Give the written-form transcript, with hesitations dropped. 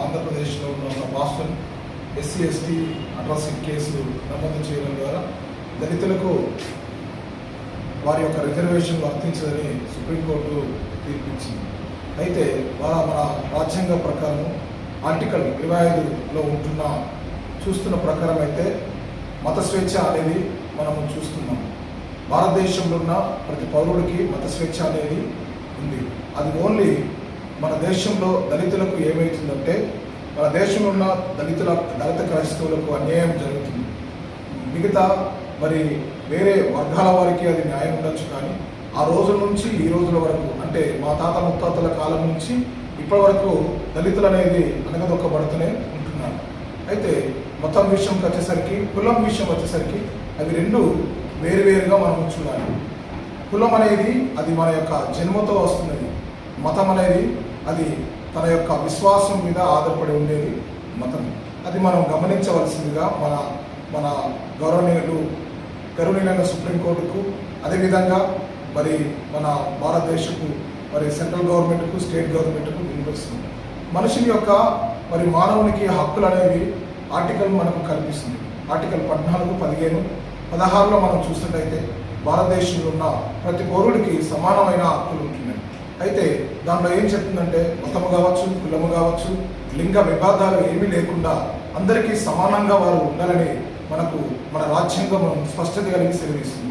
ఆంధ్రప్రదేశ్లో ఉన్న ఒక పాస్టర్ ఎస్సీ ఎస్టీ అట్రాసిటీ కేసులు నమోదు చేయడం ద్వారా దళితులకు వారి యొక్క రిజర్వేషన్ వర్తించదని సుప్రీంకోర్టు తీర్పిచ్చింది. అయితే మన రాజ్యాంగ ప్రకారం ఆర్టికల్ 25లో చూస్తున్న ప్రకారం అయితే మత స్వేచ్ఛ అనేది మనము చూస్తున్నాం. భారతదేశంలో ఉన్న ప్రతి పౌరుడికి మత స్వేచ్ఛ అనేది ఉంది. అది ఓన్లీ మన దేశంలో దళితులకు ఏమవుతుందంటే మన దేశంలో ఉన్న దళిత క్రైస్తవులకు అన్యాయం జరుగుతుంది. మిగతా మరి వేరే వర్గాల వారికి అది న్యాయం ఉండొచ్చు, కానీ ఆ రోజుల నుంచి ఈ రోజుల వరకు అంటే మా తాత ముత్తాతల కాలం నుంచి ఇప్పటి వరకు దళితులు అనేది అనగదొక్కబడుతూనే ఉంటున్నారు. అయితే మతం విషయంకి వచ్చేసరికి, కులం విషయం వచ్చేసరికి అవి రెండు వేరువేరుగా మనం చూడాలి. కులం అనేది అది మన యొక్క జన్మతో వస్తున్నది. మతం అనేది అది తన యొక్క విశ్వాసం మీద ఆధారపడి ఉండేది మతం. అది మనం గమనించవలసిందిగా మన గౌరవనీయులైన సుప్రీంకోర్టుకు, అదేవిధంగా మరి మన భారతదేశపు మరి సెంట్రల్ గవర్నమెంట్కు, స్టేట్ గవర్నమెంట్కు వినిపిస్తుంది. మనుషుని యొక్క మరి మానవునికి హక్కులు అనేవి ఆర్టికల్ మనకు కల్పిస్తుంది. ఆర్టికల్ 14, 15, 16లో మనం చూసినట్టయితే భారతదేశంలో ఉన్న ప్రతి పౌరుడికి సమానమైన హక్కులు ఉంటున్నాయి. అయితే దాంట్లో ఏం చెప్తుందంటే మతము కావచ్చు, కులము కావచ్చు, లింగ విభేదాలు ఏమీ లేకుండా అందరికీ సమానంగా వారు ఉండాలని మన రాజ్యాంగం స్పష్టత కలిగి సెలవిస్తుంది.